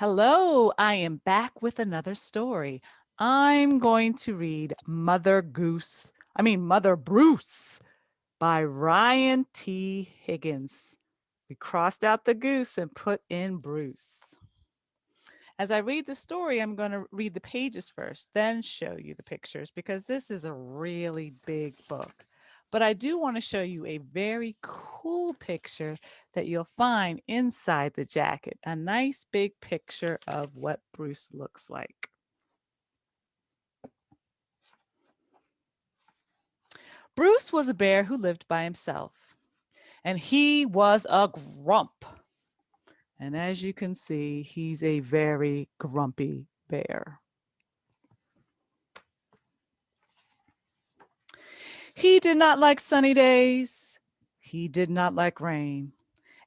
Hello, I am back with another story. I'm going to read Mother Bruce by Ryan T. Higgins. We crossed out the goose and put in Bruce. As I read the story, I'm going to read the pages first, then show you the pictures because this is a really big book. But I do want to show you a very cool picture that you'll find inside the jacket, a nice big picture of what Bruce looks like. Bruce was a bear who lived by himself, and he was a grump. And as you can see, he's a very grumpy bear. He did not like sunny days. He did not like rain.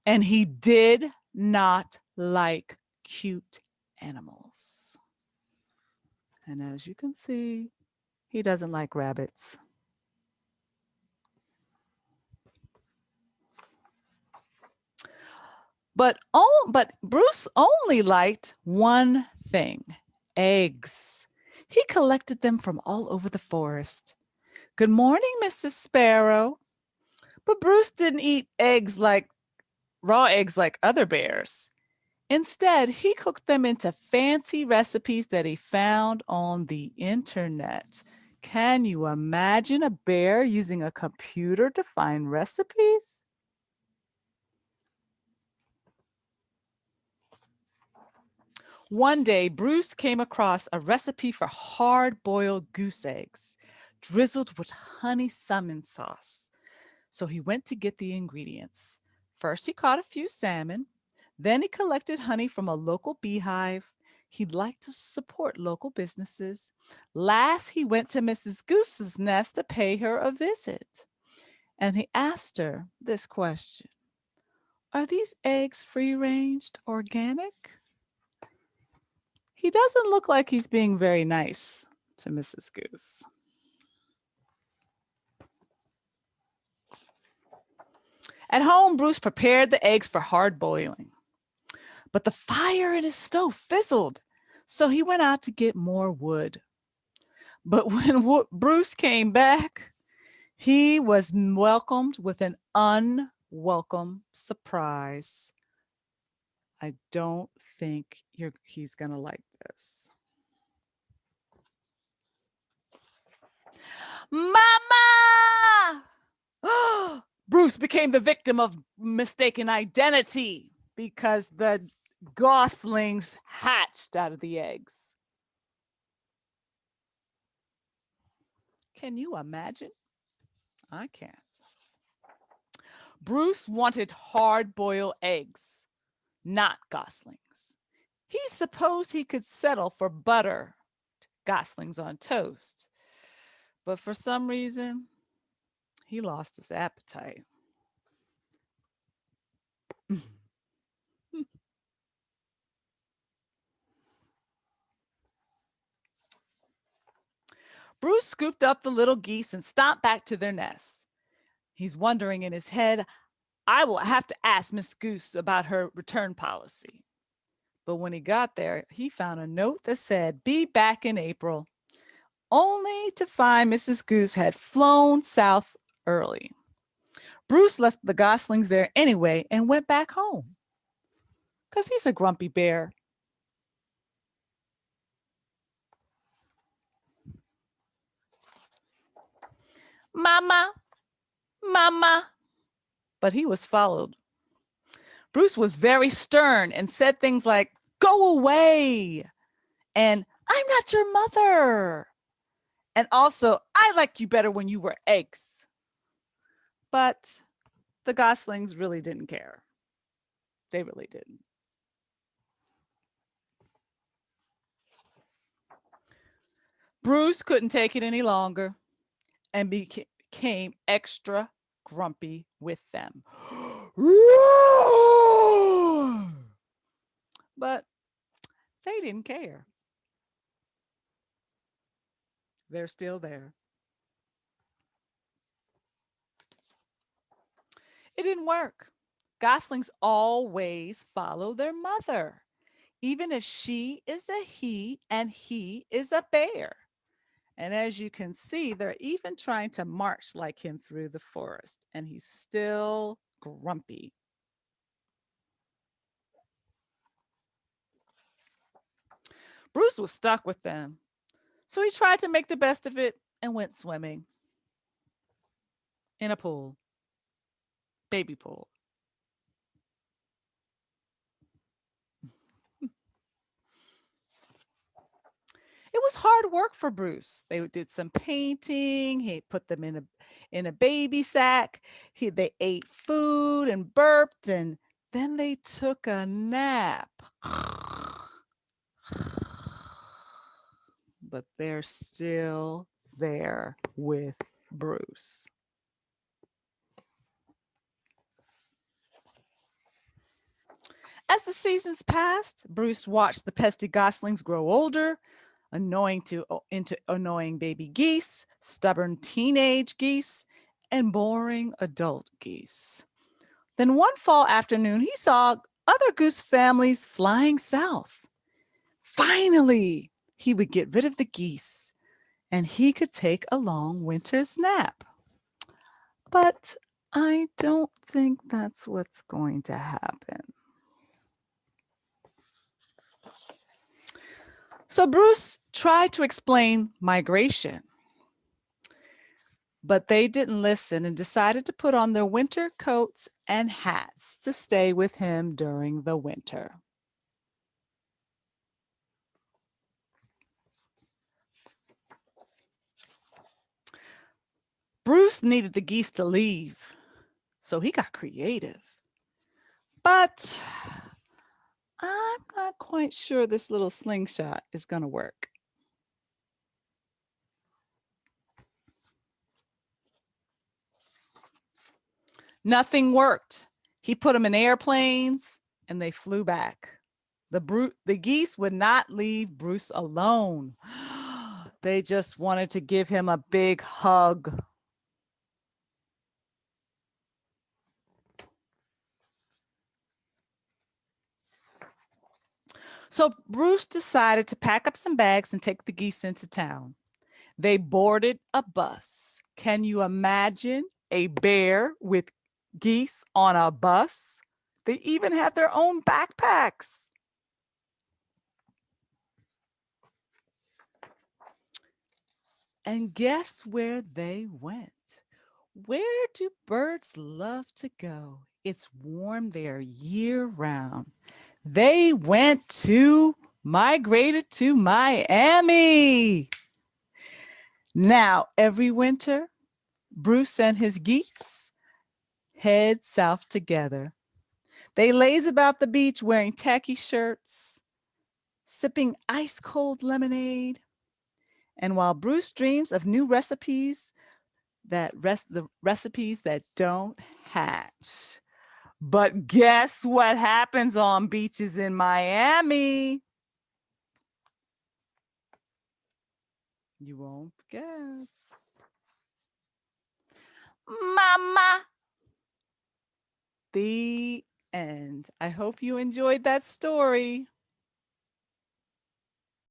And he did not like cute animals. And as you can see, he doesn't like rabbits. But Bruce only liked one thing, eggs. He collected them from all over the forest. Good morning, Mrs. Sparrow. But Bruce didn't eat raw eggs like other bears. Instead, he cooked them into fancy recipes that he found on the internet. Can you imagine a bear using a computer to find recipes? One day, Bruce came across a recipe for hard-boiled goose eggs, drizzled with honey salmon sauce. So he went to get the ingredients. First, he caught a few salmon. Then he collected honey from a local beehive. He'd like to support local businesses. Last, he went to Mrs. Goose's nest to pay her a visit. And he asked her this question: are these eggs free-ranged, organic? He doesn't look like he's being very nice to Mrs. Goose. At home, Bruce prepared the eggs for hard boiling. But the fire in his stove fizzled, so he went out to get more wood. But when Bruce came back, he was welcomed with an unwelcome surprise. I don't think he's going to like this. Mama! Bruce became the victim of mistaken identity because the goslings hatched out of the eggs. Can you imagine? I can't. Bruce wanted hard-boiled eggs, not goslings. He supposed he could settle for butter goslings on toast. But for some reason, he lost his appetite. Bruce scooped up the little geese and stomped back to their nests. He's wondering in his head, I will have to ask Miss Goose about her return policy. But when he got there, he found a note that said, be back in April, only to find Mrs. Goose had flown south early. Bruce left the goslings there anyway and went back home because he's a grumpy bear. Mama, Mama. But he was followed. Bruce was very stern and said things like, go away, and I'm not your mother. And also, I liked you better when you were eggs. But the goslings really didn't care. They really didn't. Bruce couldn't take it any longer and became extra grumpy with them. But they didn't care. They're still there. It didn't work. Goslings always follow their mother. even if she is a he and he is a bear. And as you can see, they're even trying to march like him through the forest, and he's still grumpy. Bruce was stuck with them, so he tried to make the best of it and went swimming in a pool, baby pool. It was hard work for Bruce. They did some painting. He put them in a baby sack. They ate food and burped, and then they took a nap. But they're still there with Bruce. As the seasons passed, Bruce watched the pesky goslings grow older, into annoying baby geese, stubborn teenage geese, and boring adult geese. Then one fall afternoon, he saw other goose families flying south. Finally, he would get rid of the geese and he could take a long winter's nap. But I don't think that's what's going to happen. So Bruce tried to explain migration, but they didn't listen and decided to put on their winter coats and hats to stay with him during the winter. Bruce needed the geese to leave, so he got creative. But I'm not quite sure this little slingshot is going to work. Nothing worked. He put them in airplanes and they flew back. The geese would not leave Bruce alone. They just wanted to give him a big hug. So Bruce decided to pack up some bags and take the geese into town. They boarded a bus. Can you imagine a bear with geese on a bus? They even had their own backpacks. And guess where they went? Where do birds love to go? It's warm there year round. They migrated to Miami. Now, every winter, Bruce and his geese head south together. They laze about the beach wearing tacky shirts, sipping ice cold lemonade. And while Bruce dreams of new recipes, the recipes that don't hatch. But guess what happens on beaches in Miami? You won't guess. Mama. The end. I hope you enjoyed that story.